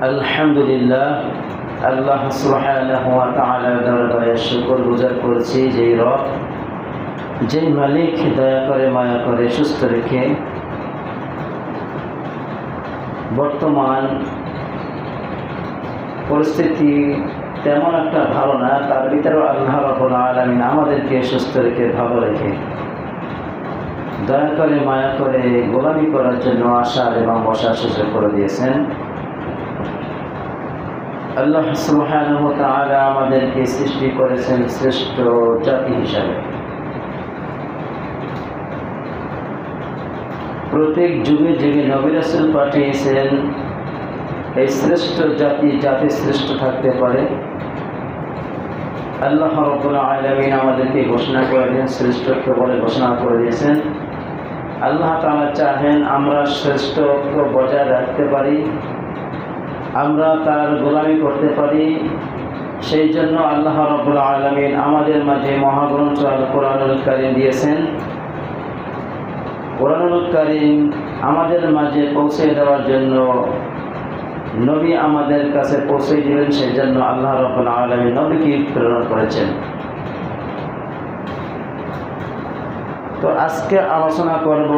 আলহামদুলিল্লাহ, আল্লাহ সুবহানাহু ওয়া তাআলার দরবারে শুকর গুজার করছি যে রব, যে মালিক দয়া করে মায়া করে সুস্থ রেখে বর্তমান পরিস্থিতি তেমন একটা ভালো না, তার ভিতরেও আল্লাহ রাব্বুল আলামিন আমাদেরকে সুস্থ রেখে ভালো রেখে দয়া করে মায়া করে গোলামি করার জন্য আসার এবং বসার সুযোগ করে দিয়েছেন। আল্লাহ সুবহানাহু ওয়া তাআলা আমাদেরকে সৃষ্টি করেছেন শ্রেষ্ঠ জাতি হিসাবে। প্রত্যেক যুগে যুগে নবী রাসূল পাঠিয়েছেন এই শ্রেষ্ঠ জাতি যাতে শ্রেষ্ঠ থাকতে পারে। আল্লাহ রাব্বুল আলামিন আমাদেরকে ঘোষণা করে দিয়েছেন, শ্রেষ্ঠত্ব বলে ঘোষণা করে দিয়েছেন। আল্লাহ তাআলা চাহেন আমরা শ্রেষ্ঠত্ব বজায় রাখতে পারি, আমরা তার গোলামি করতে পারি। সেই জন্য আল্লাহ রাব্বুল আলামিন আমাদের মাঝে মহাগ্রন্থ আল কোরআনুল কারীম দিয়েছেন। কোরআনুল কারীম আমাদের মাঝে পৌঁছে দেওয়ার জন্য নবী আমাদের কাছে পৌঁছে দিবেন, সেই জন্য আল্লাহ রাব্বুল আলামিন নবীকে প্রেরণ করেছেন। তো আজকে আলোচনা করব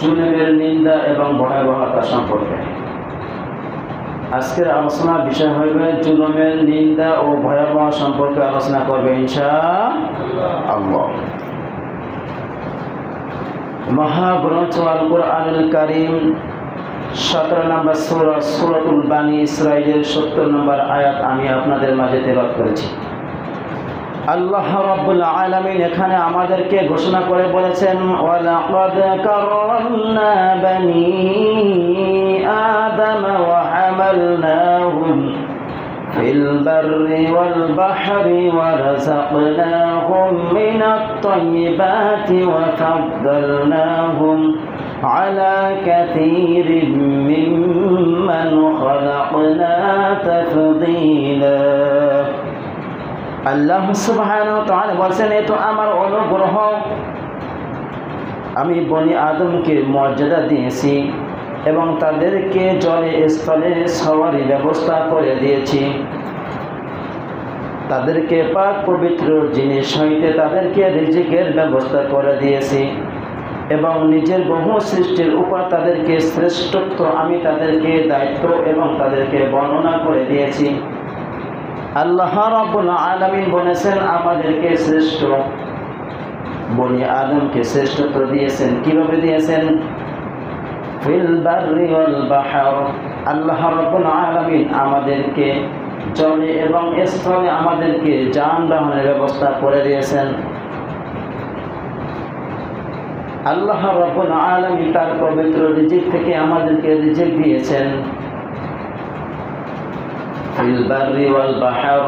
জুলুমের নিন্দা এবং ভয়াবহতা সম্পর্কে। আজকের আলোচনার বিষয় হবে জুলুমের নিন্দা ও ভয়াবহ সম্পর্কে আলোচনা করবে ইনশাআল্লাহ। মহাগ্রন্থ আল কোরআনুল কারীম 17 নম্বর সূরা সূরাতুল বানী ইসরাঈলের 70 নম্বর আয়াত আমি আপনাদের মাঝে তেলাওয়াত করেছি। আল্লাহ রাব্বুল আলামিন এখানে আমাদেরকে ঘোষণা করে বলেছেন, ওয়ালাকাদ কাররামনা বানী আদম ওয়া হামালনাহুম ফিল বাররি ওয়াল বাহরি ওয়া রাযাকনাহুম মিনাত তাইয়্যিবাতি ওয়া ফাদ্দালনাহুম আলা কাসীরিম মিম্মান খালাকনা তাফদীলা। আল্লাহ সুবহানাহু ওয়া তাআলা বলেন, এ তো আমার অনুগ্রহ, আমি বনি আদমকে মর্যাদা দিয়েছি এবং তাদেরকে জলে স্থলে সওয়ারি ব্যবস্থা করে দিয়েছি। তাদেরকে পাক পবিত্র জিনিস হইতে তাদেরকে রিজিকের ব্যবস্থা করে দিয়েছি এবং নিজের বহু সৃষ্টির উপর তাদেরকে শ্রেষ্ঠত্ব আমি তাদেরকে দায়িত্ব এবং তাদেরকে বর্ণনা করে দিয়েছি। আল্লাহ রাব্বুল আলামিন বলেছেন আমাদেরকে শ্রেষ্ঠ বনি আদমকে শ্রেষ্ঠত্ব দিয়েছেন। কিভাবে দিয়েছেন? ফিল বাররি ওয়াল বাহর, আল্লাহ রাব্বুল আলামিন আমাদেরকে জলে এবং স্থলে আমাদেরকে যানবাহনের ব্যবস্থা করে দিয়েছেন। আল্লাহ রাব্বুল আলামিন তার পবিত্র রিজিক থেকে আমাদেরকে রিজিক দিয়েছেন। ফিল বাররি ওয়াল বাহর,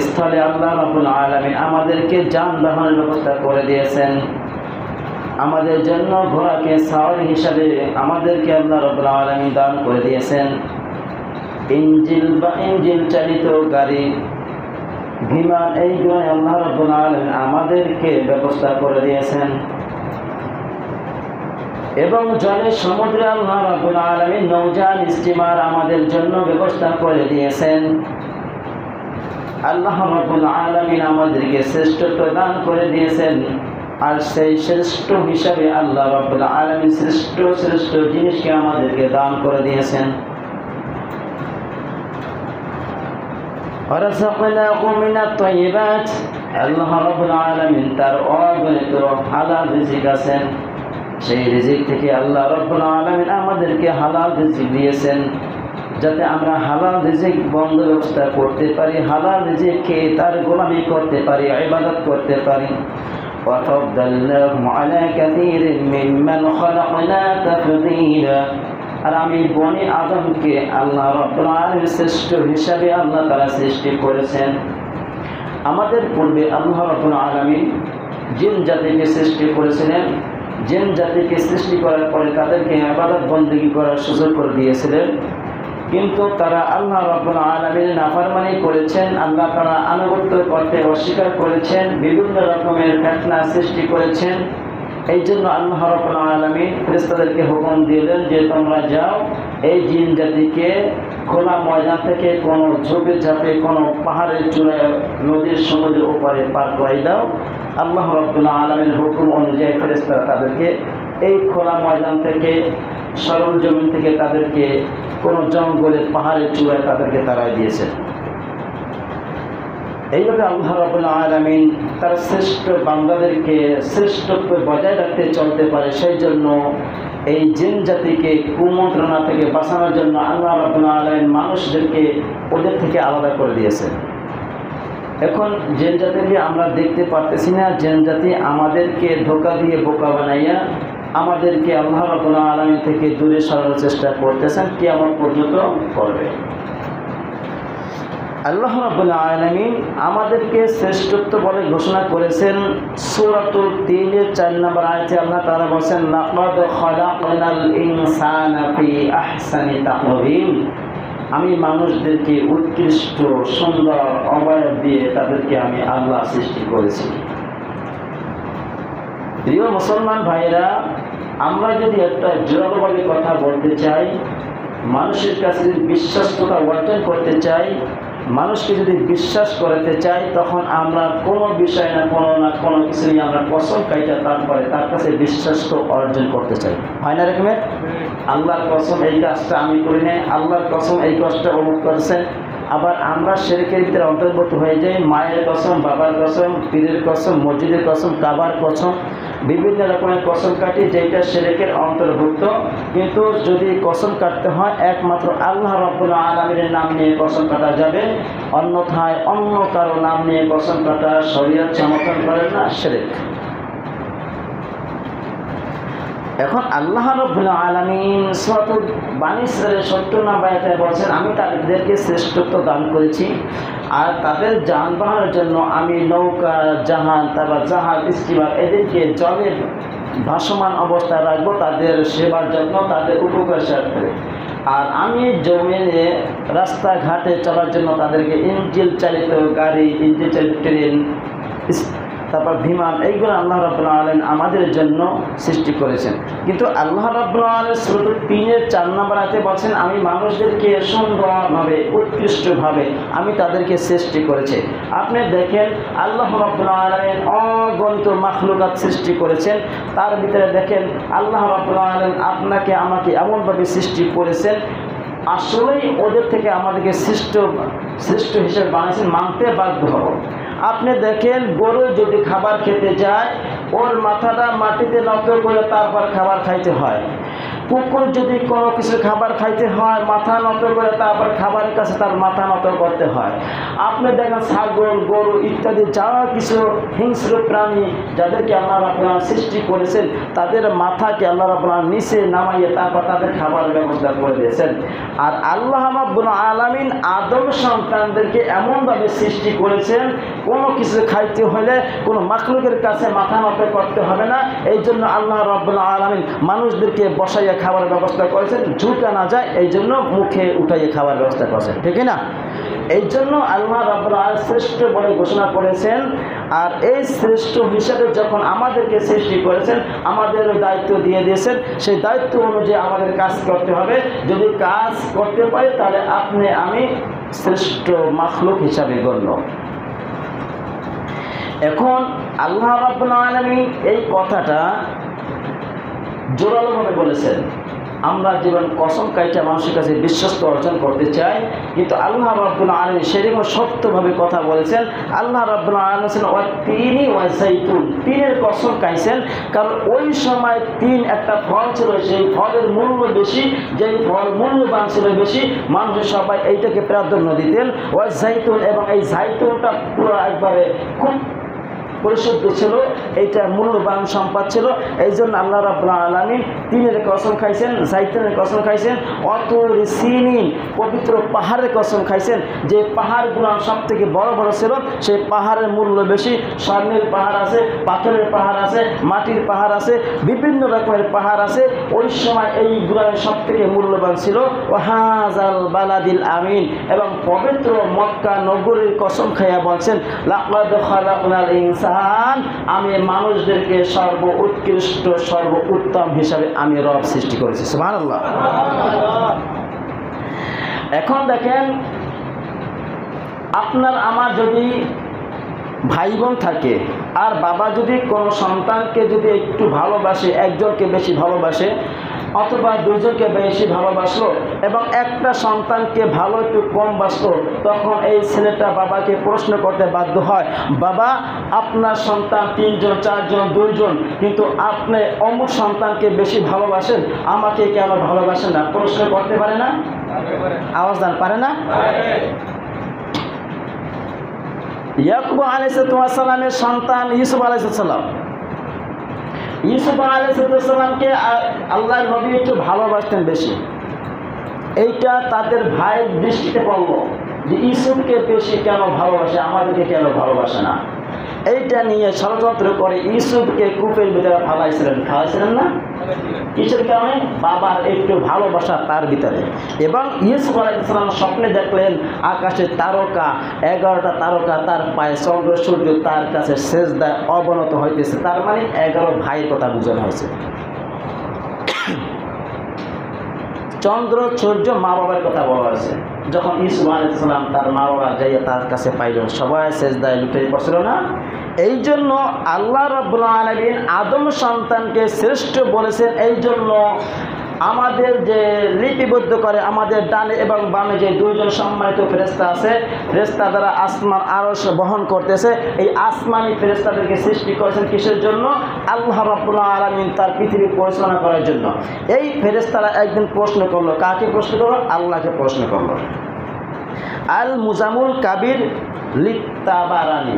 স্থলে আল্লাহ রাব্বুল আলামিন আমাদেরকে যানবাহনের ব্যবস্থা করে দিয়েছেন। আমাদের জন্য ঘোড়াকে সাওয়ারি হিসাবে আমাদেরকে আল্লাহ রাব্বুল আলামিন দান করে দিয়েছেন। ইঞ্জিল চালিত গাড়ি, বিমান, এইগুলো আল্লাহ রাব্বুল আলামিন আমাদেরকে ব্যবস্থা করে দিয়েছেন। এবং জলে সমুদ্রে আল্লাহ রাব্বুল আলামিন নৌযান স্টিমার আমাদের জন্য ব্যবস্থা করে দিয়েছেন। আল্লাহ রাব্বুল আলামিন আমাদেরকে শ্রেষ্ঠত্ব দান করে দিয়েছেন। আর সেই শ্রেষ্ঠ হিসাবে আল্লাহ রাব্বুল আলামিন শ্রেষ্ঠ শ্রেষ্ঠ জিনিসকে আমাদেরকে দান করে দিয়েছেন। ওয়ারাযাকনাহুম মিনাত তাইয়্যিবাত, আল্লাহ রাব্বুল আলামিন তার অগণিত হালাল রিজিক আছেন, সেই রিজিক থেকে আল্লাহ রাব্বুল আলামিন আমাদেরকে হালাল রিজিক দিয়েছেন যাতে আমরা হালাল রিজিক বন্ধ ব্যবস্থা করতে পারি, হালাল রিজিক খেয়ে তার গোলামি করতে পারি, ইবাদত করতে পারি। ওয়া ফাদ্দালনাহুম আলা কাসীরিম মিম্মান খালাকনা তাফদীলা, আর আমি বনি আদমকে আল্লাহ রাব্বুল আলামিন শ্রেষ্ঠ হিসাবে আল্লাহ তাআলা সৃষ্টি করেছেন। আমাদের পূর্বে আল্লাহ রাব্বুল আলামিন জিন জাতিকে সৃষ্টি করেছিলেন। জিন জাতিকে সৃষ্টি করার পরে তাদেরকে ইবাদত বন্দেগী করার সুযোগ করে দিয়েছিলেন, কিন্তু তারা আল্লাহ রাব্বুল আলামিনের নাফরমানি করেছেন, আল্লাহ তাআলা আনুগত্য করতে অস্বীকার করেছেন, বিভিন্ন রকমের ফিতনা সৃষ্টি করেছেন। এই জন্য আল্লাহ রাব্বুল আলামিন ফেরেশতাদেরকে হুকুম দিলেন যে তোমরা যাও এই জিন জাতিকে খোলা ময়দান থেকে কোনো ঝোপে ঝাঁপে কোনো পাহাড়ের চূড়ায় নদীর সমুদ্রের উপরে পার করাই দাও। আল্লাহ রাব্বুল আলামিনের হুকুম অনুযায়ী ফেরেশতারা তাদেরকে এই খোলা ময়দান থেকে সরল জমিন থেকে তাদেরকে কোনো জঙ্গলের পাহাড়ের চূড়ায় তাদেরকে তাড়াই দিয়েছেন। এইভাবে আল্লাহ রাব্বুল আলামিন তার শ্রেষ্ঠ বান্দাদেরকে শ্রেষ্ঠত্ব বজায় রাখতে চলতে পারে, সেই জন্য এই জিন জাতিকে কুমন্ত্রণা থেকে বাঁচানোর জন্য আল্লাহ রাব্বুল আলামিন মানুষদেরকে ওদের থেকে আলাদা করে দিয়েছেন। এখন জিন জাতিকে আমরা দেখতে পারতেছি না, জিন জাতি আমাদেরকে ধোঁকা দিয়ে বোকা বানাইয়া আমাদেরকে আল্লাহ রাব্বুল আলামিন থেকে দূরে সরানোর চেষ্টা করতেছেন, কিয়ামত পর্যন্ত করবে। আল্লাহ রাব্বুল আলামিন আমাদেরকে শ্রেষ্ঠত্ব বলে ঘোষণা করেছেন। সূরাতুল ৩-এর ৪ নম্বর আয়াতে আল্লাহ তাআলা বলেন, লাকাদ খালাকনাল ইনসানা ফি আহসানি তাকওয়িম। আমি মানুষদেরকে উৎকৃষ্ট সুন্দর অবয়ব দিয়ে তাদেরকে আমি আল্লাহ সৃষ্টি করেছি। প্রিয় মুসলমান ভাইরা, আমরা যদি একটা জোরালোভাবে কথা বলতে চাই, মানুষের কাছে যদি বিশ্বস্ততা অর্জন করতে চাই, মানুষকে যদি বিশ্বাস করাতে চাই, তখন আমরা কোনো বিষয় না কোনো কিছু নিয়ে আমরা কসম খাইটা তারপরে তার কাছে বিশ্বাস অর্জন করতে চাই। হয় না রকমের? আল্লাহর কসম এই কাজটা আমি করি নাই, আল্লাহর কসম এই কাজটা অমুক করেছেন। আবার আমরা শিরকের ভিতরে অন্তর্ভুক্ত হয়ে যাই, মায়ের কসম, বাবার কসম, পীরের কসম, মসজিদের কসম, কাবার কসম, বিভিন্ন রকমের কসম কাটি, যেটা শিরকের অন্তর্ভুক্ত। কিন্তু যদি কসম কাটতে হয় একমাত্র আল্লাহ রাব্বুল আলামিনের নাম নিয়ে কসম কাটা যাবে, অন্যথায় অন্য কারো নাম নিয়ে কসম কাটা শরীয়ত সমর্থন করে না, শিরক। এখন আল্লাহ রাব্বুল আলামিন সূরাতুল বানী ইসরাঈলের ৭০ নম্বর আয়াতে বলেন, আমি তাদেরকে শ্রেষ্ঠত্ব দান করেছি আর তাদের যানবাহনের জন্য আমি নৌকা, জাহাজ, তারপর জাহাজ, স্টিমার এদেরকে জলে ভাসমান অবস্থায় রাখবো তাদের সেবার জন্য, তাদের উপকার স্বার্থে। আর আমি জমিনে রাস্তাঘাটে চলার জন্য তাদেরকে ইঞ্জিন চালিত গাড়ি, ইঞ্জিন চালিত ট্রেন, তারপর বিমান, এইগুলো আল্লাহ রাব্বুল আলামিন আমাদের জন্য সৃষ্টি করেছেন। কিন্তু আল্লাহ রাব্বুল আলামিন সূরা ৩-এর ৪ নম্বর আয়াতে বলেন, আমি মানুষদেরকে সুন্দরভাবে উৎকৃষ্টভাবে আমি তাদেরকে সৃষ্টি করেছি। আপনি দেখেন আল্লাহ রাব্বুল আলামিন অগণিত মাখলুকাত সৃষ্টি করেছেন, তার ভিতরে দেখেন আল্লাহ রাব্বুল আলামিন আপনাকে আমাকে এমনভাবে সৃষ্টি করেছেন, আসলেই ওদের থেকে আমাদেরকে শ্রেষ্ঠ হিসেবে বানিয়েছেন, মানতে বাধ্য হব। আপনি দেখেন গরু যদি খাবার খেতে যায়, ওর মাথাটা মাটিতে নত করে তারপর খাবার খাইতে হয়। কুকুর যদি কোনো কিছু খাবার খাইতে হয়, মাথা নত করে তারপর খাবারের কাছে তার মাথা নত করতে হয়। আপনি দেখেন ছাগল, গরু ইত্যাদি যা কিছু হিংস্র প্রাণী যাদেরকে আল্লাহ রাব্বুল আলামিন সৃষ্টি করেছেন, তাদের মাথাকে আল্লাহ রাব্বুল আলামিন নিচে নামাইয়ে তারপর তাদের খাবারের ব্যবস্থা করে দিয়েছেন। আর আল্লাহ রাব্বুল আলামিন আদম সন্তানদেরকে এমনভাবে সৃষ্টি করেছেন, কোনো কিছু খাইতে হলে কোনো মাখলুকের কাছে মাথা নত করতে হবে না। এই জন্য আল্লাহ রাব্বুল আলামিন মানুষদেরকে বসাইয়া খাবারের ব্যবস্থা করেছেন, ঝুঁকা না যায় এই জন্য মুখে উঠাইয়ে খাবার ব্যবস্থা করেছেন, ঠিক না? এই জন্য আল্লাহ রাব্বুল আলামিন শ্রেষ্ঠ বলে ঘোষণা করেছেন। আর এই শ্রেষ্ঠ হিসাবে যখন আমাদেরকে সৃষ্টি করেছেন, আমাদের দায়িত্ব দিয়ে দিয়েছেন, সেই দায়িত্ব অনুযায়ী আমাদের কাজ করতে হবে। যদি কাজ করতে পারি তাহলে আপনি আমি শ্রেষ্ঠ মাখলুক হিসাবে গণ্য। এখন আল্লাহ রাব্বুল আলামিন এই কথাটা জোরালোভাবে বলেছেন। আমরা জীবন কসম কাইটা মানুষের কাছে বিশ্বস্ত অর্জন করতে চাই, কিন্তু আল্লাহ রাব্বুল আলামিন সেরকম সত্যভাবে কথা বলেছেন। আল্লাহ রাব্বুল আলামিন তিন ওয়া যাইতুন, তিনের কসম খাইছেন, কারণ ওই সময় তিন একটা ফল ছিল, সেই ফলের মূল্য বেশি, যেই ফল মূল্যবান ছিল বেশি, মানুষের সবাই এইটাকে প্রাধান্য দিতেন। ওয়া যাইতুন, এবং এই জাইতুনটা পুরো একবারে খুব পরিশুদ্ধ ছিল, এইটা মূল্যবান সম্পদ ছিল। এই জন্য আল্লাহ রাব্বুল আলামিন তিনের কসম খাইছেন, জাইতুনের কসম খাইছেন, অতুর সিনিন, পবিত্র পাহাড়ের কসম খাইছেন, যে পাহাড়গুলো সব থেকে বড় বড় ছিল, সেই পাহাড়ের মূল্য বেশি। স্বর্ণের পাহাড় আছে, পাথরের পাহাড় আছে, মাটির পাহাড় আছে, বিভিন্ন রকমের পাহাড় আছে। ওই সময় এইগুলো সব থেকে মূল্যবান ছিল। ওয়াহাজাল বালাদিল আমিন, এবং পবিত্র মক্কা নগরীর কসম খাইয়া বলছেন, লাকাদ খালাকনাল ইনসানা ইনসান, আমি মানুষদেরকে সর্ব উৎকৃষ্ট সর্ব উত্তম হিসাবে আমি রব সৃষ্টি করেছি। সুবহানাল্লাহ। এখন দেখেন, আপনার আমার যদি ভাই বোন থাকে আর বাবা যদি কোনো সন্তানকে যদি একটু ভালোবাসে, একজনকে বেশি ভালোবাসে অথবা দুজনকে বেশি ভালোবাসলো এবং একটা সন্তানকে ভালো একটু কম বাসলো, তখন এই ছেলেটা বাবাকে প্রশ্ন করতে বাধ্য হয়, বাবা আপনার সন্তান 3 জন 4 জন 2 জন, কিন্তু আপনি অমুক সন্তানকে বেশি ভালোবাসেন, আমাকে কেন ভালোবাসেন না? প্রশ্ন করতে পারে না? আওয়াজ দেন, পারে না? ইয়াকুব আলাইহিস সালামের সন্তান ইউসুফ আলাইহিস সালাম, ইউসুফ আলাইহিস সালামকে আল্লাহর নবী একটু ভালোবাসতেন বেশি। এইটা তাদের ভাইয়ের দৃষ্টিতে পড়ল যে ইউসুফকে বেশি কেন ভালোবাসে, আমাদেরকে কেন ভালোবাসে না। এইটা নিয়ে ষড়যন্ত্র করে ইউসুফকে কূপের ভিতরে খাওয়াইছিলেন না? কিসের কারণে? বাবার একটু ভালোবাসা তার ভিতরে। এবং ইউসুফ আলাইহিস সালাম স্বপ্নে দেখলেন আকাশে তারকা, 11টা তারকা তার পায়ে, চন্দ্র সূর্য তার কাছে সেজদায় অবনত হইতেছে। তার মানে 11 ভাইয়ের কথা বোঝানো হয়েছে। চন্দ্র সূর্য মা বাবার কথা বলা হয়েছে। যখন ইউসুফ আলাইহিস সালাম তার মা বাবা যাইয়া তার কাছে পাইলেন, সবাই সেজদায় লুটিয়ে পড়ছিল না? এই জন্য আল্লাহ রাব্বুল আলামিন আদম সন্তানকে শ্রেষ্ঠ বলেছেন। এই জন্য আমাদের যে লিপিবদ্ধ করে, আমাদের ডানে এবং বামে যে 2 জন সম্মানিত ফেরেশতা আছে, ফেরেশতা দ্বারা আসমান আরশ বহন করতেছে, এই আসমানি ফেরেশতাদেরকে সৃষ্টি করেছেন কিসের জন্য? আল্লাহ রাব্বুল আলামিন তার পৃথিবী পরিচালনা করার জন্য। এই ফেরেশতারা একদিন প্রশ্ন করলো, কাকে প্রশ্ন করলো? আল্লাহকে প্রশ্ন করলো। আল মুজামুল কাবির লিত্তাবারানি,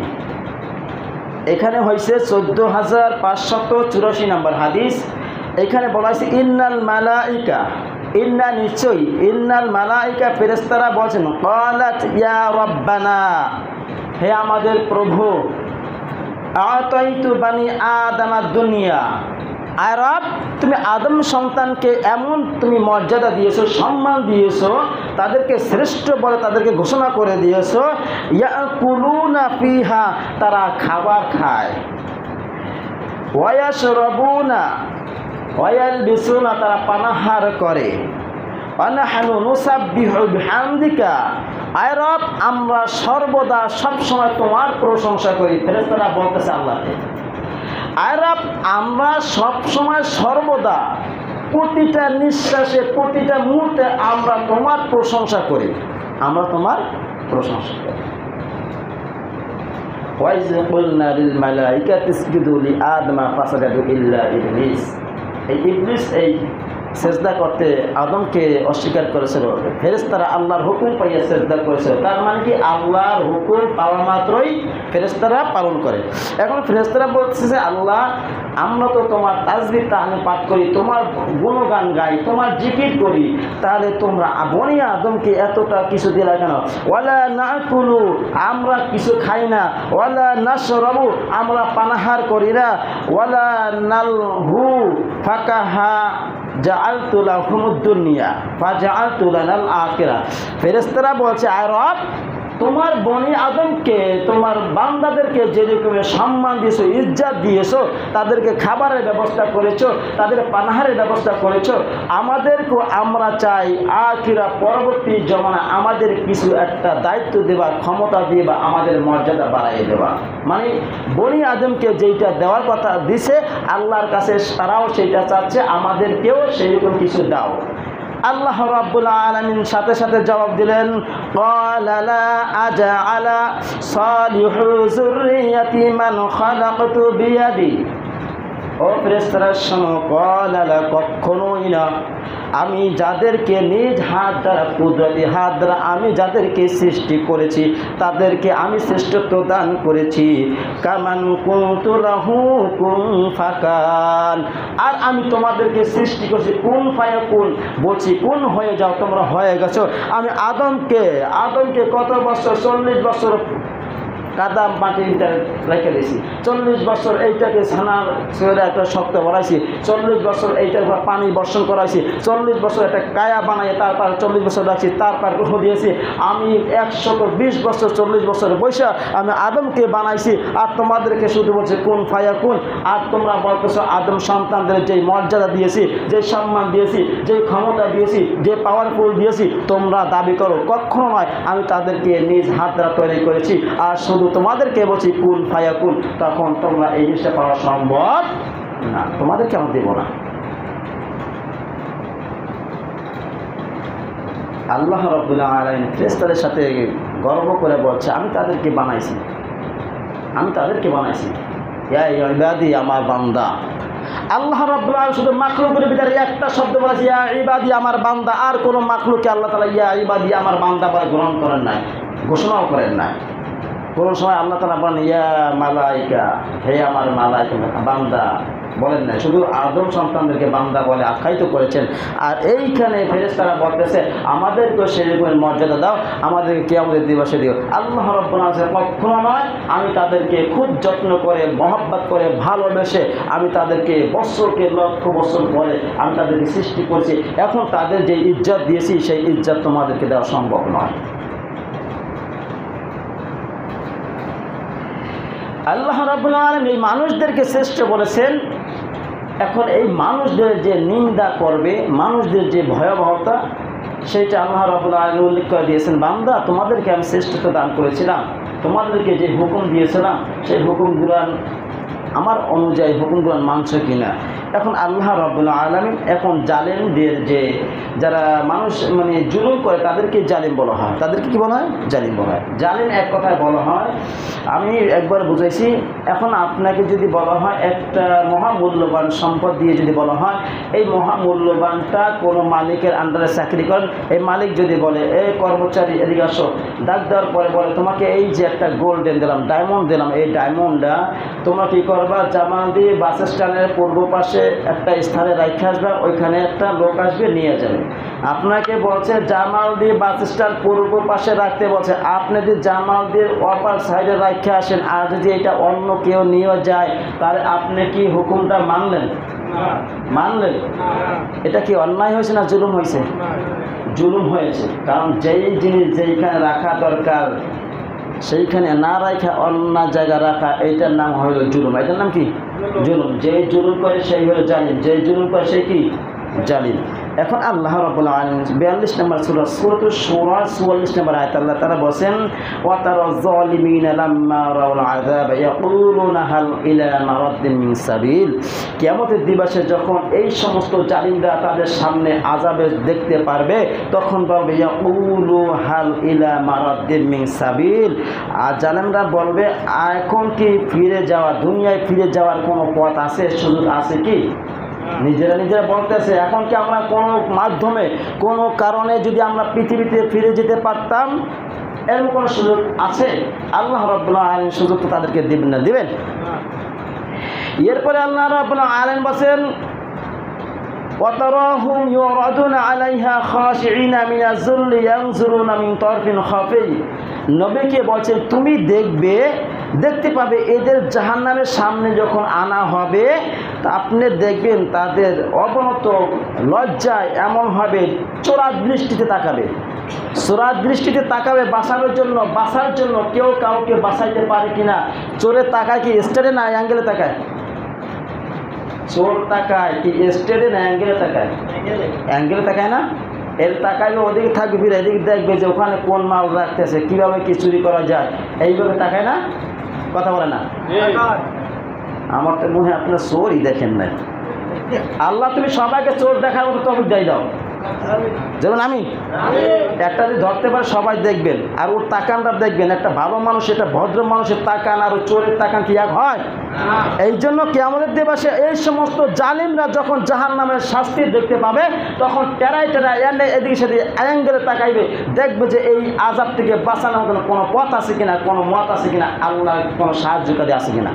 এখানে হয়েছে 14,584 নম্বর হাদিস। এখানে বলা হয়েছে ইন্নাল মালাইকা, ইন্না নিশ্চয়ই, ইন্নাল মালাইকা ফেরেশতারা বলেছেন, ক্বালাত ইয়া রাব্বানা, হে আমাদের প্রভু, আতাইতু বানি আদামা দুনিয়া, আয় রব তুমি আদম সন্তানকে এমন তুমি মর্যাদা দিয়েছো, সম্মান দিয়েছো, তাদেরকে শ্রেষ্ঠ বলে তাদেরকে ঘোষণা করে দিয়েছো, ইয়াকুলুনা ফিহা, তারা খাবার খায়, ওয়ায়াশরাবুনা ওয়ায়ালবিসুনা, তারা পানাহার করে, ওয়ানাহনু নুসাব্বিহু বিহামদিকা, আয় রব আমরা সর্বদা সবসময় তোমার প্রশংসা করি। ফেরেশতারা বলতেছে আল্লাহকে, আয় রব আমরা সবসময় সর্বদা প্রতিটা নিঃশ্বাসে প্রতিটা মুহূর্তে আমরা তোমার প্রশংসা করি, আমরা তোমার প্রশংসা করি। ওয়াইজ কুলনা লিল মালাইকাতি ইসজুদু লি আদমা ফাসাজাদু ইল্লা ইবলিস, এই ইবলিস এই সেজদা করতে আদমকে অস্বীকার করেছিল। ফেরেশতারা আল্লাহর হুকুম পাইয়া সেজদা করেছিল। তার মানে কি? আল্লাহর হুকুম পাওয়া মাত্রই ফেরেশতারা পালন করে। এখন ফেরেশতারা বলতেছে যে আল্লাহ আমরা তো তোমার তাসবিহ তাহমিদ পাঠ করি, তোমার গুণগান গাই, তোমার জিকির করি, তাহলে তোমরা বনি আদমকে এতটা কিছু দিলা কেন? ওয়ালা নাকুলু, আমরা কিছু খাই না, ওয়ালা নাশরাবু, আমরা পানাহার করি না, ওয়ালা নালহু ফাকাহা জাআলতু লাহুমুদ দুনিয়া ফাজাআলতু লানাল আখিরাহ। ফেরেশতারা বলছে, আয় রব তোমার বনি আদমকে, তোমার বান্দাদেরকে যে রকমের সম্মান দিয়েছো, ইজ্জত দিয়েছো, তাদেরকে খাবারের ব্যবস্থা করেছো, তাদের পানাহারের ব্যবস্থা করেছো, আমাদেরকেও আমরা চাই আখিরা পরবর্তী জমানা আমাদের কিছু একটা দায়িত্ব দেওয়া, ক্ষমতা দিয়ে বা আমাদের মর্যাদা বাড়াইয়ে দেওয়া। মানে বনি আদমকে যেইটা দেওয়ার কথা দিছে আল্লাহর কাছে, তারাও সেইটা চাচ্ছে, আমাদেরকেও সেইরকম কিছু দাও। আল্লাহ রাব্বুল আলামিন সাথে সাথে জবাব দিলেন, ক্বালা লা আজআলা সালিহু যুররিয়াতি মান খালাকতু বিয়াদি, ও ফেরেশতারা শোনো, ক্বালা লা, কখনোই না, আমি যাদেরকে নিজ হাত দ্বারা, কুদরতি হাত দ্বারা আমি যাদেরকে সৃষ্টি করেছি তাদেরকে আমি শ্রেষ্ঠত্ব দান করেছি। কামান কুনতু লাহু কুন ফাকান, আর আমি তোমাদেরকে সৃষ্টি করেছি কুন ফায়াকুন, বলছি কুন হয়ে যাও, তোমরা হয়ে গেছো। আমি আদমকে কত বছর, 40 বছর কাদা মাটির ভিতরে রেখে দিয়েছি, 40 বছর এইটাকে ছানার ছেড়ে একটা শক্ত বানাইছি, 40 বছর এইটার উপর পানি বর্ষণ করাইছি, 40 বছর একটা কায়া বানাই, তারপর 40 বছর রাখছি, তারপর রূহ দিয়েছি। আমি 120 বছর 40 বছর বৈশা আমি আদমকে বানাইছি, আর তোমাদেরকে শুধু বলছে কোন ফায়াকুন। আর তোমরা বলতেছো আদম সন্তানদের যে মর্যাদা দিয়েছি, যে সম্মান দিয়েছি, যে ক্ষমতা দিয়েছি, যে পাওয়ারফুল দিয়েছি, তোমরা দাবি করো। কখনো নয়, আমি তাদেরকে নিজ হাত দ্বারা তৈরি করেছি, আর শুধু তোমাদেরকে বলছি কুন ফায়াকুন। তখন তোমরা এই জিনিসটা পাওয়া সম্ভব না, তোমাদেরকে আমি দেবো না। আল্লাহ রাব্বুল আলামিন ফেরেশতাদের সাথে গর্ব করে বলছে আমি তাদেরকে বানাইছি, আমি তাদেরকে বানাইছি। ইয়া ইবাদি, আমার বান্দা। আল্লাহ রাব্বুল আলামিন শুধু মাখলুকের ভিতরে একটা শব্দ বলেছে ইয়া ইবাদি, আমার বান্দা। আর কোনো মাখলুককে আল্লাহ তাআলা ইয়া ইবাদি, আমার বান্দা বলে গ্রহণ করেন নাই, ঘোষণাও করেন নাই। কোনো সময় আল্লাহ তাআলা বলেন ইয়া মালাইকা, হে আমার মালাইকা বান্দা বলেন না, শুধু আদম সন্তানদেরকে বান্দা বলে আখ্যায়িত করেছেন। আর এইখানে ফেরেশতারা বলতেছে আমাদেরকে সেরকম মর্যাদা দাও, আমাদেরকে কিয়ামতের দিবসে দিও। আল্লাহ রাব্বুল আলামিন কখনো নয়, আমি তাদেরকে খুব যত্ন করে মহব্বত করে ভালোবেসে আমি তাদেরকে বছরকে লক্ষ বছর পরে আমি তাদেরকে সৃষ্টি করছি। এখন তাদের যে ইজ্জত দিয়েছি সেই ইজ্জত তোমাদেরকে দেওয়া সম্ভব নয়। আল্লাহ রাব্বুল আলামিন এই মানুষদেরকে শ্রেষ্ঠ বলেছেন। এখন এই মানুষদের যে নিন্দা করবে, মানুষদের যে ভয়াবহতা, সেইটা আল্লাহ রাব্বুল আলামিন উল্লেখ করে দিয়েছেন। বান্দা, তোমাদেরকে আমি শ্রেষ্ঠতা দান করেছিলাম, তোমাদেরকে যে হুকুম দিয়েছিলাম সেই হুকুমগুলো আমার অনুযায়ী হুকুমগুলো মানছো কিনা। এখন আল্লাহ রাব্বুল আলামিন এখন জালেমদের যে যারা মানুষ মানে জুলুম করে তাদেরকে জালিম বলা হয়। তাদেরকে কি বলা হয়? জালিম বলা হয়। জালিম এক কথায় বলা হয়, আমি একবার বুঝাইছি। এখন আপনাকে যদি বলা হয় একটা মহামূল্যবান সম্পদ দিয়ে যদি বলা হয় এই মহামূল্যবানটা কোনো মালিকের আন্ডারে চাকরি করেন, এই মালিক যদি বলে এই কর্মচারী এদিকে আসো, ডাক দেওয়ার পরে বলে তোমাকে এই যে একটা গোল্ডেন দিলাম, ডায়মন্ড দিলাম, এই ডায়মন্ডটা তোমরা কী করবা, জামালদি বাস স্ট্যান্ডের পূর্ব পাশে একটা স্থানে রাখতে আসবে, ওইখানে একটা লোক আসবে নিয়ে যাবে। আপনাকে বলছে জামালদি বাস স্ট্যান্ড পূর্ব পাশে রাখতে বলছে, আপনি যদি জামালদির অপার সাইডে রাখতে আসেন আর যদি এটা অন্য কেউ নিয়ে যায় তাহলে আপনি কি হুকুমটা মানলেন? মানলেন? এটা কি অন্যায় হয়েছে না জুলুম হয়েছে? জুলুম হয়েছে। কারণ যেই জিনিস যেইখানে রাখা দরকার সেইখানে না রাখা অন্য জায়গায় রাখা, এইটার নাম হলো জুলুম। এটার নাম কি? জুলুম। যে জুলুম করে সেই হলো জালিম, যে জুলুম করে সেই কি? জালিম। এখন আল্লাহ রাব্বুল আলামিন 42 নম্বর সূরা সূরাতুশ শুরা 44 নম্বর আয়াত আল্লাহ তাআলা বলেন ওয়া তারায যালিমিনা লাম্মা রাউল আযাব ইয়াকুলুনা হাল ইলা মারাদ্দিন মিন সাবিল। কিয়ামতের দিবসে যখন এই সমস্ত জালিমরা তাদের সামনে আযাবে দেখতে পারবে তখন বলবে ইয়াকুলু হাল ইলা মারাদ্দিন মিন সাবিল। আর জালিমরা বলবে এখন কি ফিরে যাওয়া, দুনিয়ায় ফিরে যাওয়ার কোনো পথ আছে, সুযোগ আছে কি? নিজেরা নিজেরা বলতেছে এখন কি আমরা কোনো মাধ্যমে কোনো কারণে যদি আমরা পৃথিবীতে ফিরে যেতে পারতাম, এরকম কোনো সুযোগ আছে? আল্লাহ রাব্বুল আলামিন সুযোগ তো তাদেরকে দিবেন না, দিবেন? এরপরে আল্লাহ রাব্বুল আলামিন বলেন وَتَرَاهُمْ يُعْرَضُونَ عَلَيْهَا خَاشِعِينَ مِنَ الذُّلِّ يَنظُرُونَ مِنْ طَرْفٍ خَفِيٍّ। নবীকে বলছেন তুমি দেখতে পাবে এদের জাহান্নামের সামনে যখন আনা হবে তা আপনি দেখবেন তাদের অবনত লজ্জায় এমন হবে চোরা দৃষ্টিতে তাকাবে, চোরা দৃষ্টিতে তাকাবে বাঁচার জন্য কেউ কাউকে বাঁচাইতে পারে কিনা। চোরে তাকায় কি স্টেটে না অ্যাঙ্গেলে তাকায়? চোর তাকায় কি স্টেটে না অ্যাঙ্গেলে তাকায়? অ্যাঙ্গেলে তাকায় না? এর তাকাইবে ওদিকে থাকবে, ফিরে এদিকে দেখবে যে ওখানে কোন মাল রাখতেছে, কীভাবে কি চুরি করা যায়, এইভাবে তাকায় না? কথা বলে না? আমার তো মনে হয় আপনার চোরই দেখেন নাই। আল্লাহ তুমি সবাইকে চোর দেখার মতো তৌফিক দাও। যেমন আমি একটা যদি ধরতে পারে সবাই দেখবেন, আর ওর তাকানটা দেখবেন। একটা ভালো মানুষ, এটা ভদ্র মানুষের তাকান আর ওর চোরের তাকান কি এক হয়? এই জন্য কিয়ামতের দিবসে এই সমস্ত জালিমরা যখন জাহান্নামের শাস্তি দেখতে পাবে তখন টেরাই এদিকে সেদিকে অ্যাঙ্গেলে তাকাইবে, দেখবে যে এই আযাব থেকে বাঁচানোর মতো কোনো পথ আছে কিনা, কোনো মত আছে কিনা, আল্লাহ কোনো সাহায্যকারী আছে কিনা,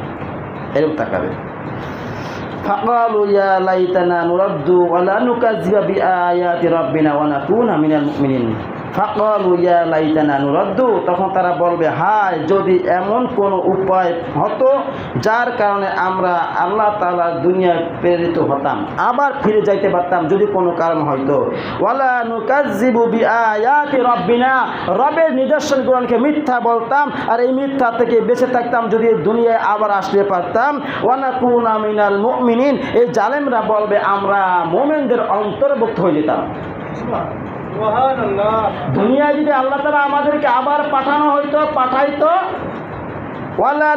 এরকম তাকাবে। فقالوا يا ليتنا نرد ولا نكذب بآيات ربنا ونكون من المؤمنين। ফাকালু ইয়া লাইতানা নুরাদ্দু, তখন তারা বলবে হায় যদি এমন কোনো উপায় হতো যার কারণে আমরা আল্লাহ তাআলা দুনিয়ায় প্রেরিত হতাম, আবার ফিরে যাইতে পারতাম যদি কোনো কারণ হয়তো। ওয়ালা নুকাজ্জিবু বিআয়াতি রাব্বিনা, রবের নিদর্শনগুলোকে মিথ্যা বলতাম আর এই মিথ্যা থেকে বেঁচে থাকতাম যদি দুনিয়ায় আবার আসতে পারতাম। ওয়া নাকুনা মিনাল মুমিনিন, এই জালেমরা বলবে আমরা মুমিনদের অন্তর্ভুক্ত হয়ে যেতাম। দুনিয়ায় যদি আল্লাহ তাআলা আমাদেরকে আবার পাঠানো হইতো পাঠাইতো, ওয়ালা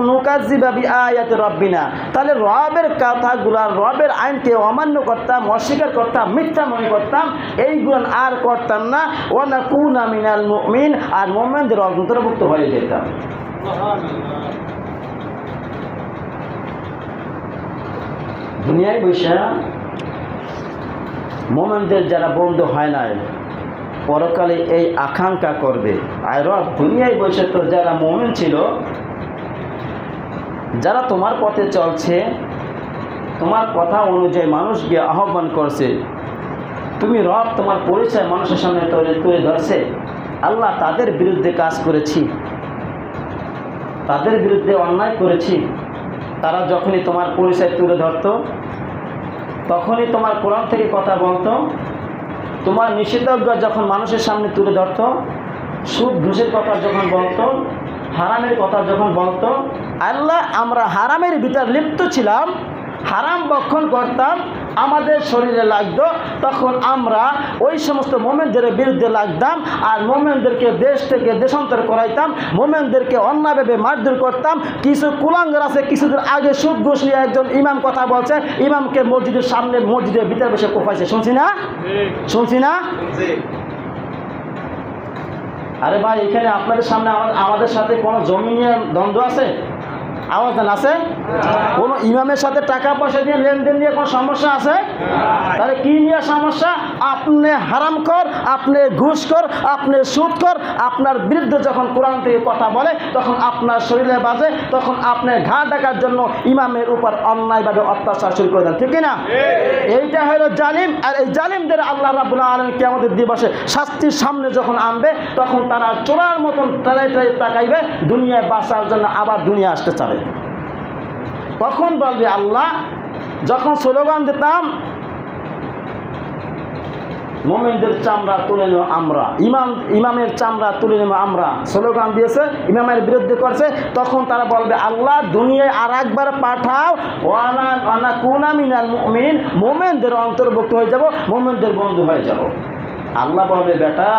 নুকাজ্জিবা বিআয়াতি রাব্বিনা, তাহলে রবের কথাগুলা রবের আইনকে অমান্য করতাম, অস্বীকার করতাম, মিথ্যা মনে করতাম, এইগুলো আর করতাম না। ওয়া নাকুনা মিনাল মুমিন, আর মুমিনদের অন্তর্ভুক্ত হয়ে যেতাম। দুনিয়ায় বৈশা মুমিনদের যারা বন্ধু হয় নাই পরকালে এই আকাঙ্ক্ষা করবে, আর রব দুনিয়ায় বসে তো যারা মুমিন ছিল, যারা তোমার পথে চলছে, তোমার কথা অনুযায়ী মানুষকে আহ্বান করছে, তুমি রব তোমার পরিচয় মানুষের সামনে তুলে ধরছে, আল্লাহ তাদের বিরুদ্ধে কাজ করেছি, তাদের বিরুদ্ধে অন্যায় করেছি। তারা যখনই তোমার পরিচয় তুলে ধরত, তখনই তোমার কোরআন থেকে কথা বলতো, তোমার নিষেধাজ্ঞা যখন মানুষের সামনে তুলে ধরত, সুদ ঘুষের কথা যখন বলতো, হারামের কথা যখন বলতো, আল্লাহ আমরা হারামের ভিতর লিপ্ত ছিলাম, হারাম ভক্ষণ করতাম, আমাদের শরীরে লাগতো, তখন আমরা ওই সমস্ত মোমেনদের বিরুদ্ধে লাগতাম আর মোমেনদেরকে দেশ থেকে দেশান্তর করাইতাম, মোমেনদেরকে অন্যায়ভাবে মারধর করতাম। কিছু কুলাঙ্গার আছে, কিছুদিন আগে সুদ ঘুষ নিয়ে একজন ইমাম কথা বলছে, ইমামকে মসজিদের সামনে মসজিদের ভিতরে বসে কোপাইছে, শুনছি না? আরে ভাই, এখানে আপনাদের সামনে আমাদের সাথে কোনো জমি নিয়ে দ্বন্দ্ব আছে? আওয়াজ দেন, আছে? কোনো ইমামের সাথে টাকা পয়সা দিয়ে লেনদেন নিয়ে কোনো সমস্যা আছে? তাহলে কি নিয়ে সমস্যা? আপনি হারামখোর, আপনি ঘুষখোর, আপনি সুদখোর, আপনার বিরুদ্ধে যখন কোরআন থেকে কথা বলে তখন আপনার শরীরে বাজে, তখন আপনি ঘা ডাকার জন্য ইমামের উপর অন্যায়ভাবে অত্যাচার শুরু করে দেন, ঠিক না? এইটা হলো জালিম। আর এই জালিমদের আল্লাহ রাব্বুল আলামিন কিয়ামতের দিবসে শাস্তির সামনে যখন আনবে, তখন তারা চোরার মতন টাই তাকাইবে, দুনিয়ায় বাঁচার জন্য আবার দুনিয়া আসতে চাবে। তখন বলবে আল্লাহ, যখন স্লোগান দিতাম মুমিনদের চামড়া তুলে নেব আমরা, ইমামের চামড়া তুলে নেব আমরা, স্লোগান দিয়েছে, ইমামের বিরুদ্ধে করছে, তখন তারা বলবে আল্লাহ দুনিয়ায় আর একবার পাঠাও, ওয়া নাকুনা মিনাল মুমিনিন, মুমিনদের অন্তর্ভুক্ত হয়ে যাব, মুমিনদের বন্ধু হয়ে যাব। আল্লাহ বলবে বেটা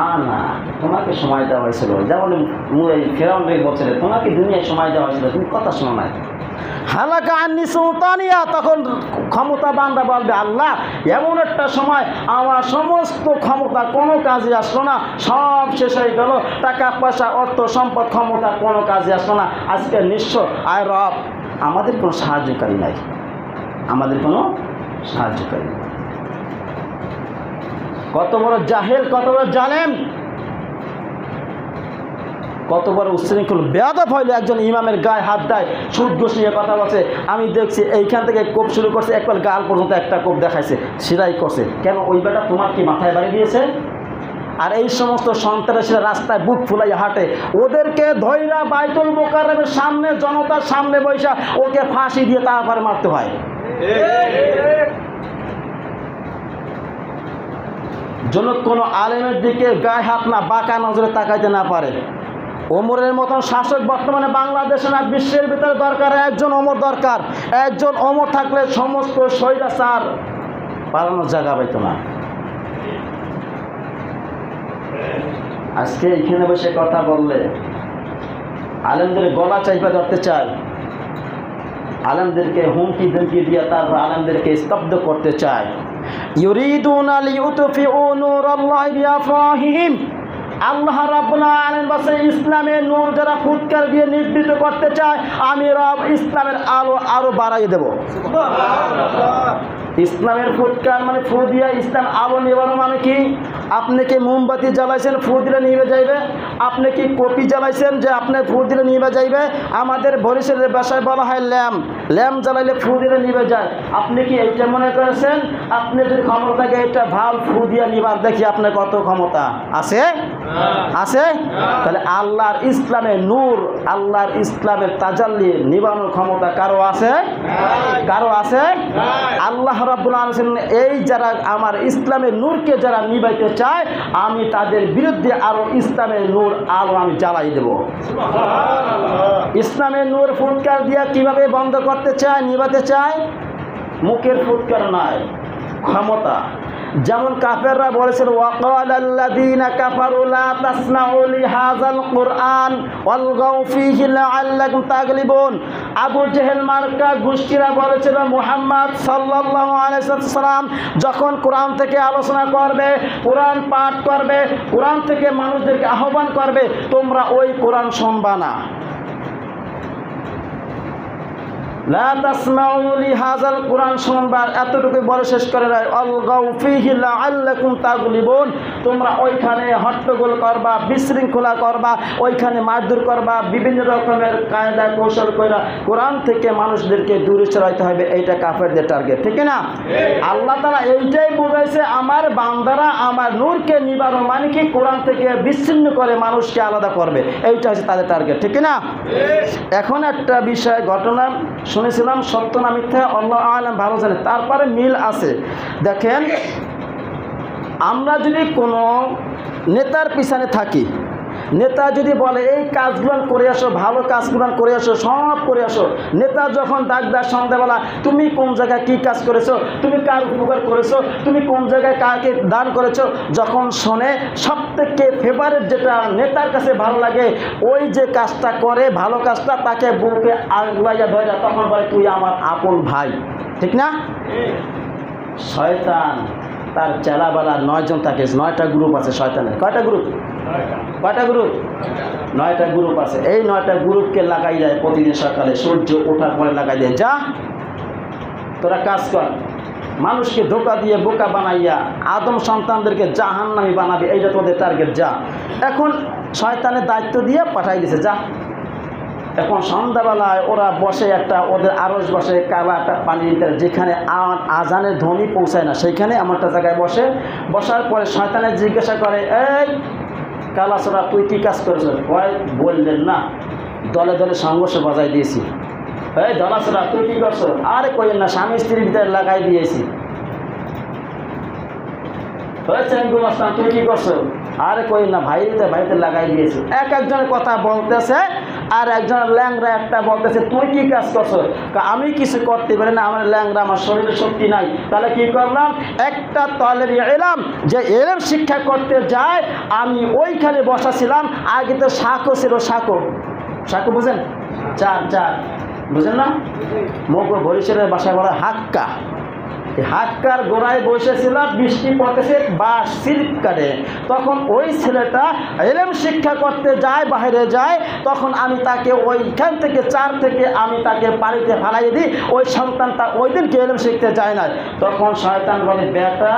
আনা, তোমাকে সময় দেওয়া হয়েছিল, যেমন ফেরাউন বলছিল তোমাকে দুনিয়ায় সময় দেওয়া হয়েছিল, তুমি কথা শোনো নাই। হালাকা আন্নি সুলতানিয়া, তখন ক্ষমতাবানরা বলবে আল্লাহ এমন একটা সময় আমার সমস্ত ক্ষমতা কোনো কাজে আসলো না, সব শেষ হয়ে গেল, টাকা পয়সা অর্থ সম্পদ ক্ষমতা কোনো কাজে আসলো না, আজকে নিঃস্ব। আয় রব, আমাদের কোনো সাহায্যকারী নাই, আমাদের কোনো সাহায্যকারী নাই। কত বড় জাহেল, কত বড় জালেম, কত বড় উচ্ছৃঙ্খল বেয়াদব হইলে একজন ইমামের গায়ে হাত দেয়, সুদ ঘুষ নিয়ে কথা বলছে। আমি দেখছি এইখান থেকে কোপ শুরু করছে, একবার গাল পর্যন্ত একটা কোপ দেখাইছে, সেটাই করছে। কেন? ওই বেটা তোমার কি মাথায় বাড়ি দিয়েছে? আর এই সমস্ত সন্ত্রাসীরা রাস্তায় বুক ফুলাইয়া হাঁটে, ওদেরকে ধইরা বাইতুল মোকাররমের সামনে জনতার সামনে বৈশা ওকে ফাঁসি দিয়ে তারপরে মারতে হয়। যেন কোনো আলেমের দিকে গায়ে হাত না, বাঁকা নজরে তাকাইতে না পারে। ওমরের মতন শাসক বর্তমানে বাংলাদেশে না, বিশ্বের ভিতরে দরকার একজন ওমর দরকার। একজন ওমর থাকলে সমস্ত স্বৈরাচার পালানোর জায়গা পাইত না। আজকে এখানে বসে কথা বললে আলেমদের গলা চাইপা ধরতে চায়, আলেমদেরকে হুমকি ধমকি দিয়ে তারপর আলেমদেরকে স্তব্ধ করতে চায়। ইউরিদুনা লিইউতফিউ নূরাল্লাহি বিআফওয়াহিহিম, আল্লাহ রাব্বুল আলামিন বলেন ইসলামের নূর যারা ফুৎকার দিয়ে নিবৃত করতে চায়, আমি রব ইসলামের আলো আরো বাড়াইয়ে দেব। সুবহানাল্লাহ। ইসলামের ফুৎকার মানে ফু দিয়া ইসলাম আলো নেবানো মানে কি? আপনি কি মোমবাতি জ্বালাইছেন, ফু দিলে নিভে যাইবে? আপনি কি কপি জ্বালাইছেন যে আপনি ফু দিলে নিভে যাইবে? আমাদের বরিশালের ভাষায় বলা হয় ল্যাম্প, ল্যাম্প জ্বালাইলে ফু দিলে নিভে যায়। আপনি কি এইটা মনে করেছেন? আপনি যদি ক্ষমতা থাকে এটা ভাল ফু দিয়া নিবার, দেখি আপনার কত ক্ষমতা আছে? আছে? তাহলে আল্লাহর ইসলামের নূর, আল্লাহর ইসলামের তাজাল্লি নিবানোর ক্ষমতা কারো আছে? কারো আছে? আল্লাহ রাব্বুল আলামিন এই যারা আমার ইসলামের নূরকে যারা নিবাইতে চায়, আমি তাদের বিরুদ্ধে আরো ইসলামের নূর আলো আমি জ্বালাই দেব। ইসলামের নূর ফুৎকার দিয়া কিভাবে বন্ধ করতে চায়, নিবাতে চায়? মুখের ফুৎকার নয়, ক্ষমতা। যেমন কাফেররা বলেছিল ওয়াকালাল্লাযীনা কাফারু লা তাসমাউ লিহাযাল কুরআন ওয়ালগাউ ফীহি লাআল্লাকুম তাগলিবুন। আবু জেহেল মার্কা গোষ্ঠীরা বলেছিল মুহাম্মদ সাল্লাল্লাহু আলাইহি ওয়াসাল্লাম যখন কোরআন থেকে আলোচনা করবে, কোরআন পাঠ করবে, কোরআন থেকে মানুষদেরকে আহ্বান করবে, তোমরা ওই কোরআন শুনবা না। লা তাসমাউ লিহাযাল কুরআন শুনবার এতটুকু বলে শেষ করে দেয় আলগাউ ফীহি লাআল্লাকুম তাগলিবুন। তোমরা ওইখানে হট্টগোল করবা, বিশৃঙ্খলা করবা, ওইখানে মারধর করবা, বিভিন্ন রকমের কায়দা কৌশল কইরা কোরআন থেকে মানুষদেরকে দূরে সরাইতে হবে। এইটা কাফেরদের টার্গেট, ঠিক না? আল্লাহ তাআলা এইটাই বুঝাইছে আমার বান্দারা আমার নূরকে নিবারণ মানে কি কোরআন থেকে বিচ্ছিন্ন করে মানুষকে আলাদা করবে, এইটা হচ্ছে তাদের টার্গেট, ঠিক না? এখন একটা বিষয় ঘটনা শুনেছিলাম, সত্য না মিথ্যা আল্লাহ আলাম ভালো জানে, তারপরে মিল আছে। দেখেন, আমরা যদি কোনো নেতার পিছনে থাকি, নেতা যদি বলে এই কাজগুলো করে আসো, ভালো কাজগুলো করে আসো, সব করে আসো, নেতা যখন ডাক দেয় সন্ধ্যাবেলা তুমি কোন জায়গায় কী কাজ করেছো, তুমি কার উপকার করেছো, তুমি কোন জায়গায় কাকে দান করেছো, যখন শোনে সবথেকে ফেভারিট যেটা নেতার কাছে ভালো লাগে, ওই যে কাজটা করে ভালো কাজটা তাকে বুকে আগলাইয়া ধরে, তখন বলে তুই আমার আপন ভাই, ঠিক না? শয়তান তার চেলাবেলা 9 জন থাকে, 9টা গ্রুপ আছে শয়তানের। কয়টা গ্রুপ? কয়টা গ্রুপ? 9টা গ্রুপ আছে। এই 9টা গ্রুপকে লাগাই যায় প্রতিদিন সকালে সূর্য ওঠার পরে লাগাই দেয়, যা তোরা কাজ কর, মানুষকে ধোকা দিয়ে বোকা বানাইয়া আদম সন্তানদেরকে জাহান্নামী বানাবে, এইটা তোদের টার্গেট, যা। এখন শয়তানের দায়িত্ব দিয়ে পাঠাই দিছে, যা। এখন সন্ধ্যাবেলায় ওরা বসে একটা, ওদের আরস বসে কাবা একটা পানির, যেখানে আজানের ধ্বনি পৌঁছায় না সেইখানে এমন একটা জায়গায় বসে, বসার পরে শয়তানের জিজ্ঞাসা করে, এই কালাসরা তুই কী কাজ করেছ? কয় বললেন না, দলে দলে সংঘর্ষ বাজাই দিয়েছি। এই দলাসরা তুই কী করছো? আরে কইলেন না, স্বামী স্ত্রীর ভিতরে লাগাই দিয়েছি। তুই কী করছো? আরে কই না, ভাইতে লাগাই দিয়েছি। এক একজনের কথা বলতেছে, আর একজন ল্যাংরা একটা বলতেছে তুই কি কাজ করছো? আমি কিছু করতে পারি না, আমার ল্যাংরা, আমার শরীরে শক্তি নাই। তাহলে কি করলাম? একটা তলেবি ইলম যে ইলম শিক্ষা করতে যায়, আমি ওইখানে বসাছিলাম। আগে তো শাকও ছিল, শাকো বুঝেন? চার বুঝেন না? মগর বরিশালের বাসায় বলা হাক্কা। হাক্কার গোড়ায় বসেছিল, বৃষ্টি পড়তেছে, বাঁশ সিল্ক কাটে। তখন ওই ছেলেটা ইলম শিক্ষা করতে যায়, বাইরে যায়, তখন আমি তাকে ওইখান থেকে 4 থেকে আমি তাকে পানিতে ফালাই দিই। ওই সন্তানটা ওই দিনকে ইলম শিখতে যায় না। তখন শয়তান বলে, বেটা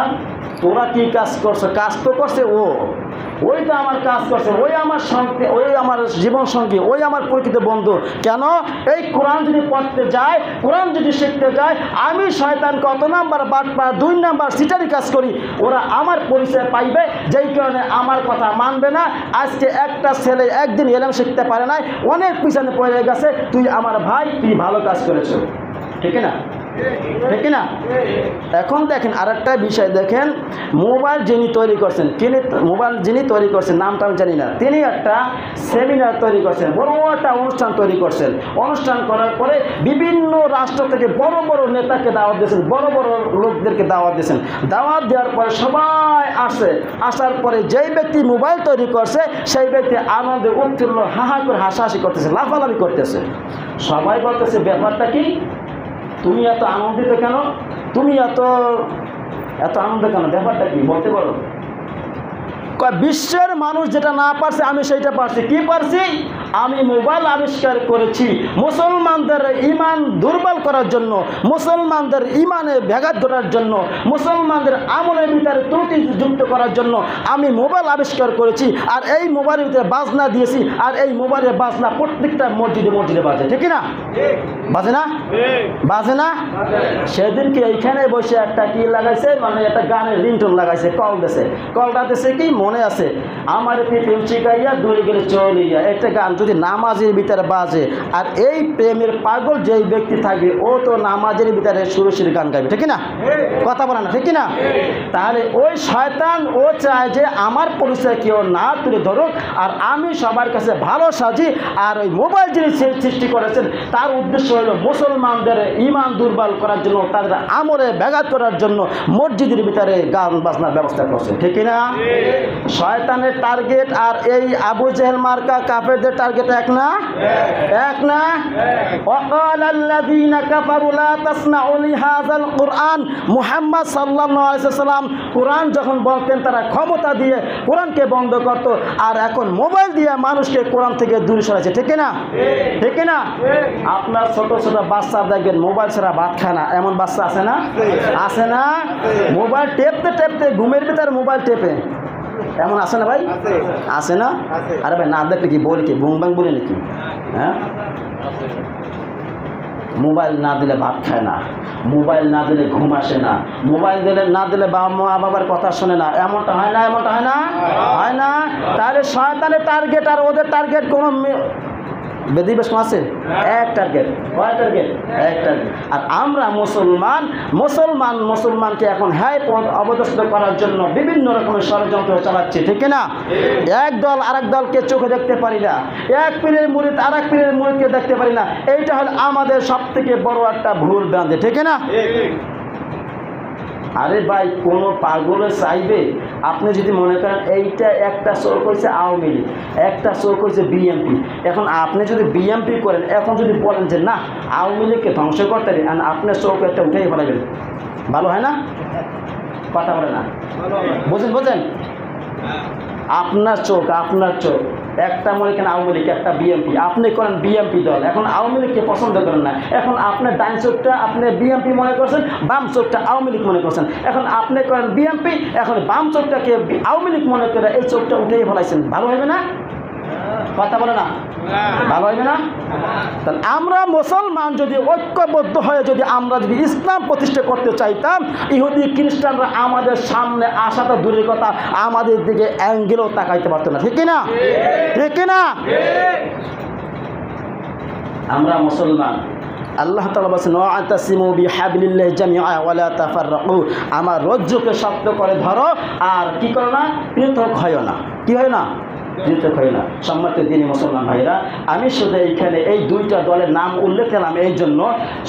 তোরা কি কাজ করছো? কাজ তো করছে ওই তো আমার কাজ করছে, ওই আমার সঙ্গে, ওই আমার জীবন সঙ্গী, ওই আমার প্রকৃত বন্ধু। কেন? এই কোরআন যদি পড়তে যায়, কোরআন যদি শিখতে যায়, আমি শয়তান কত নাম্বার বাটপার, 2 নাম্বার সিটারি কাজ করি, ওরা আমার পরিচয় পাইবে, যেই কারণে আমার কথা মানবে না। আজকে একটা ছেলে একদিন ইলম শিখতে পারে নাই, অনেক পিছনে পড়ে গেছে, তুই আমার ভাই, তুই ভালো কাজ করেছো, ঠিক না? ঠিক না? এখন দেখেন আরেকটা বিষয়, দেখেন মোবাইল যিনি তৈরি করছেন, যিনি তৈরি করছেন নামটা আমি জানি না, তিনি একটা সেমিনার তৈরি করছেন, বড় একটা অনুষ্ঠান তৈরি করছেন। অনুষ্ঠান করার পরে বিভিন্ন রাষ্ট্র থেকে বড় বড় নেতাকে দাওয়াত দিয়েছেন, বড় বড় লোকদেরকে দাওয়াত দিয়েছেন। দাওয়াত দেওয়ার পরে সবাই আসে, আসার পরে যেই ব্যক্তি মোবাইল তৈরি করছে সেই ব্যক্তি আনন্দে উত্তীর্ণ হাহা করে হাসাহাসি করতেছে, লাফালাফি করতেছে। সবাই বলতেছে ব্যাপারটা কি? তুমি এত আনন্দিত কেন? তুমি এত আনন্দ কেন? ব্যাপারটা কি বলতে পারো? বিশ্বের মানুষ যেটা না পারছে আমি সেইটা পারছি। কি পারছি? আমি মোবাইল আবিষ্কার করেছি মুসলমানদের ঈমান দুর্বল করার জন্য, মুসলমানদের ঈমানে ব্যাঘাত ঘটার জন্য, মুসলমানদের আমলের ভিতরে ত্রুটি যুক্ত করার জন্য আমি মোবাইল আবিষ্কার করেছি। আর এই মোবাইলের ভিতরে বাজনা দিয়েছি, আর এই মোবাইলের বাজনা প্রত্যেকটা মসজিদে মসজিদে বাজে। ঠিক না? বাজে না? বাজে না? সেদিনকে এইখানে বসে একটা কি লাগাইছে, মানে একটা গানের রিংটোন লাগাইছে, কল দিয়েছে। কলটা দিয়েছে কি মনে আছে, আমার প্রেম শিখাইয়া দূরে গেলে চলিয়া, একটা গান যদি নামাজের ভিতরে বাজে, আর এই প্রেমের পাগল যেই ব্যক্তি থাকবে ও তো নামাজের ভিতরে সুরসির গান গাইবে। ঠিক না? কথা বলে না? ঠিক না? তাহলে ওই শয়তান ও চায় যে আমার পরিচয় কেউ না তুলে ধরুক, আর আমি সবার কাছে ভালো সাজি। আর ওই মোবাইল যিনি সৃষ্টি করেছেন তার উদ্দেশ্য হলো মুসলমানদের ঈমান দুর্বল করার জন্য, তাদের আমলে ব্যাঘাত করার জন্য মসজিদের ভিতরে গান বাজনার ব্যবস্থা করছে। ঠিক না? শয়তানের টার্গেট আর এই আবু জেহেল মার্কা কাফেরদের টার্গেট এক না? এক না? ওয়াকাল আল্লাযীনা কাফারু লা তাসমাউ লিহাযাল কুরআন, মুহাম্মদ সাল্লাল্লাহু আলাইহি ওয়াসাল্লাম কোরআন যখন বলতেন তারা ক্ষমতা দিয়ে কোরআনকে বন্ধ করত, আর এখন মোবাইল দিয়ে মানুষকে কোরআন থেকে দূরে সরাচ্ছে। ঠিক না? ঠিক না? আপনার ছোট ছোট বাচ্চা দেখবেন মোবাইল ছাড়া ভাত খায় না, এমন বাচ্চা আছে না? আছে না? মোবাইল টেপতে টেপতে ঘুমের ভিতরে মোবাইল টেপে, এমন আছে না ভাই? আছে না? আরে ভাই না দেখলে কি বলি কি বুং বাং বলি নাকি? হ্যাঁ, মোবাইল না দিলে ভাত খায় না, মোবাইল না দিলে ঘুম আসে না, মোবাইল দিলে না দিলে মা বাবার কথা শোনে না। এমনটা হয় না? এমনটা হয় না? হয় না? তাহলে শয়তানের টার্গেট আর ওদের টার্গেট কোনো বেদিবেশ আছে? এক টার্গেট। কয় টার্গেট? এক টার্গেট। আর আমরা মুসলমানকে এখন হ্যায় পথ অবদস্থ করার জন্য বিভিন্ন রকমের ষড়যন্ত্র চালাচ্ছে। ঠিক না? এক দল আরেক দলকে চোখে দেখতে পারি না, এক পীরের মুরিদ আরেক পীরের মুরিদকে দেখতে পারি না। এইটা হল আমাদের সব থেকে বড় একটা ভুল ভ্রান্তি। ঠিক না? আরে ভাই কোনো পাগলে চাইবে, আপনি যদি মনে করেন এইটা একটা চোখ হয়েছে আওয়ামী লীগ, একটা চোখ হয়েছে বিএনপি, এখন আপনি যদি বিএনপি করেন, এখন যদি বলেন যে না আওয়ামী লীগকে ধ্বংস করতে পারি, আর আপনার চোখ একটা উঠেই ফেলাবেন, ভালো হয় না? কথা বলে না? বোঝেন? আপনার চোখ একটা মনে করেন আওয়ামী লীগ, একটা বিএনপি, আপনি করেন বিএনপি দল, এখন আওয়ামী লীগকে পছন্দ করেন না, এখন আপনার ডান চোখটা আপনি বিএনপি মনে করছেন, বাম চোখটা আওয়ামী লীগ মনে করছেন, এখন আপনি করেন বিএনপি, এখন বাম চোখটাকে আওয়ামী লীগ মনে করে এই চোখটা উঠেই ফেলাইছেন, ভালো হবে না? কথা বলে না? ভালো হবে না? তাহলে আমরা মুসলমান যদি ঐক্যবদ্ধ হয়ে আমরা যদি ইসলাম প্রতিষ্ঠা করতে চাইতাম, ইহুদি খ্রিস্টানরা আমাদের সামনে আসা তো দূরের কথা, আমাদের দিকে অ্যাঙ্গেলও তাকাইতে পারতো না। ঠিক না? ঠিক না? আমরা মুসলমান। আল্লাহ তাআলা বলেছেন ওয়াতাসিমু বিহাবলিল্লাহি জামিআ ওয়া লা তাফাররাকু, আমার রজ্জুকে শক্ত করে ধরো আর কি করো না, পৃথক হয় না। কি হয় না? পৃথক হয় না। সম্মানিত দিনী মুসলমান ভাইরা, আমি শুধু এইখানে এই দুইটা দলের নাম উল্লেখ করলাম এই জন্য,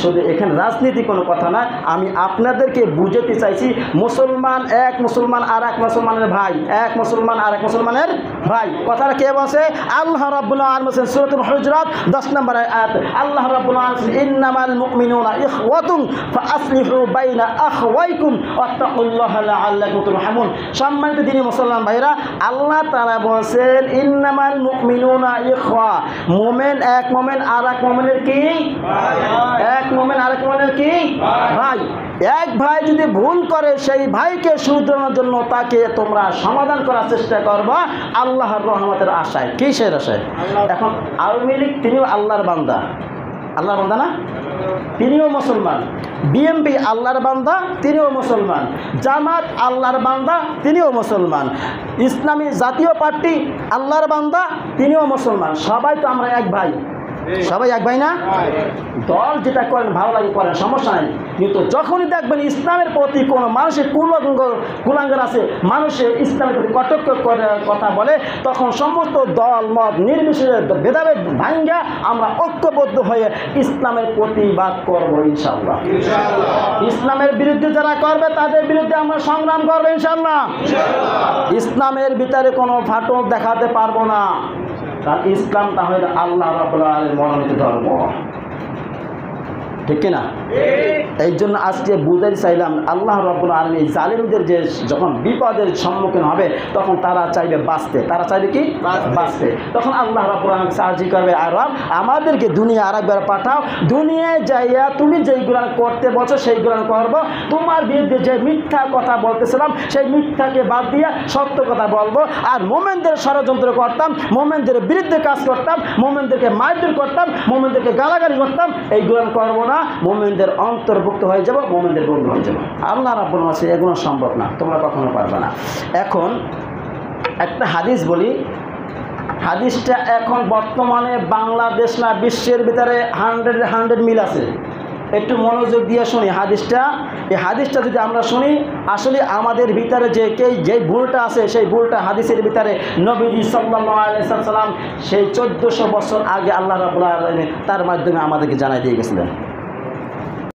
শুধু এখানে রাজনীতি কোনো কথা না, আমি আপনাদেরকে বুঝাতে চাইছি মুসলমান এক মুসলমান আর এক মুসলমানের ভাই, এক মুসলমান আর এক মুসলমানের ভাই। কথাটা কে বলছে? আল্লাহ রাব্বুল আলামিন বলেন সূরাতুল হুজুরাত 10 নম্বর আয়াত, আল্লাহ রাব্বুল আলামিন বলেন ইন্নামাল মুমিনুনা ইখওয়াতুন ফাআসলিহু বাইনা আখওয়াইকুম ওয়াত্তাকুল্লাহা লাআল্লাকুম তুরহামুন। সম্মানিত দিনী মুসলমান ভাইরা, আল্লাহ তাআলা বলেছেন ইন্নামাল মুমিনুনা ইখওয়া, মুমিন এক মুমিন আর এক মুমিনের কি ভাই, এক মুমিন আর এক মুমিনের কি ভাই। এক ভাই যদি ভুল করে সেই ভাইকে শুধরানোর জন্য তাকে তোমরা সমাধান করার চেষ্টা করবা আল্লাহর রহমতের আশায়। কিসের আশায়? এখন আওয়ামী লীগ তিনিও আল্লাহর বান্দা, আল্লাহর বান্দা না? তিনিও মুসলমান। বিএনপি আল্লাহর বান্দা, তিনিও মুসলমান। জামাত আল্লাহর বান্দা, তিনিও মুসলমান। ইসলামী জাতীয় পার্টি আল্লাহর বান্দা, তিনিও মুসলমান। সবাই তো আমরা এক ভাই, সবাই এক ভাই না? দল যেটা করেন ভালো লাগে করেন, সমস্যা নাই, কিন্তু যখনই দেখবেন ইসলামের প্রতি কোনো মানুষের কুলাঙ্গার আছে, মানুষের ইসলামের প্রতি কটক্ষ করে কথা বলে, তখন সমস্ত দল মত নির্বিশেষে ভেদাভেদ ভাঙ্গা আমরা ঐক্যবদ্ধ হয়ে ইসলামের প্রতিবাদ করব ইনশাআল্লাহ। ইসলামের বিরুদ্ধে যারা করবে তাদের বিরুদ্ধে আমরা সংগ্রাম করবো ইনশাআল্লাহ। ইসলামের ভিতরে কোনো ফাটল দেখাতে পারবো না, কারণ ইসলাম তাহলে আল্লাহ রাব্বুল আলামিনের মনোনীত ধর্ম। ঠিক কিনা? এই জন্য আজকে বুঝাতে চাইলাম আল্লাহ রাব্বুল আলামিন এই জালিমদের যে যখন বিপদের সম্মুখীন হবে তখন তারা চাইবে বাঁচতে, তারা চাইবে কি বাঁচতে। তখন আল্লাহ রাব্বুল আলামিন সাহায্য করবে, আর রব আমাদেরকে দুনিয়া আরেকবার পাঠাও, দুনিয়ায় যাইয়া তুমি যেইগুলো করতে বলছো সেইগুলো করব, তোমার বিরুদ্ধে যে মিথ্যা কথা বলতেছিলাম সেই মিথ্যাকে বাদ দিয়ে সত্য কথা বলবো। আর মোমেনদের ষড়যন্ত্র করতাম, মোমেনদের বিরুদ্ধে কাজ করতাম, মোমেনদেরকে মারধর করতাম, মোমেনদেরকে গালাগালি করতাম, এইগুলো করবো না। মোমেনদের অন্তর্ভুক্ত হয়ে যাব, মোমেনদের বন্ধু হয়ে যাব। আল্লাহ রাব্বুল আলামিন এগুলো সম্ভব না, তোমরা কখনো পারবে না। এখন একটা হাদিস বলি, হাদিসটা এখন বর্তমানে বাংলাদেশ না বিশ্বের ভিতরে 100 মিল আছে। একটু মনোযোগ দিয়ে শুনি হাদিসটা। এই হাদিসটা যদি আমরা শুনি, আসলে আমাদের ভিতরে যে ভুলটা আছে সেই ভুলটা হাদিসের ভিতরে নবীজি সাল্লাল্লাহু আলাইহি ওয়াসাল্লাম সেই 1400 বছর আগে আল্লাহ রাব্বুল আলামিন তার মাধ্যমে আমাদেরকে জানাই দিয়ে গেছিলেন।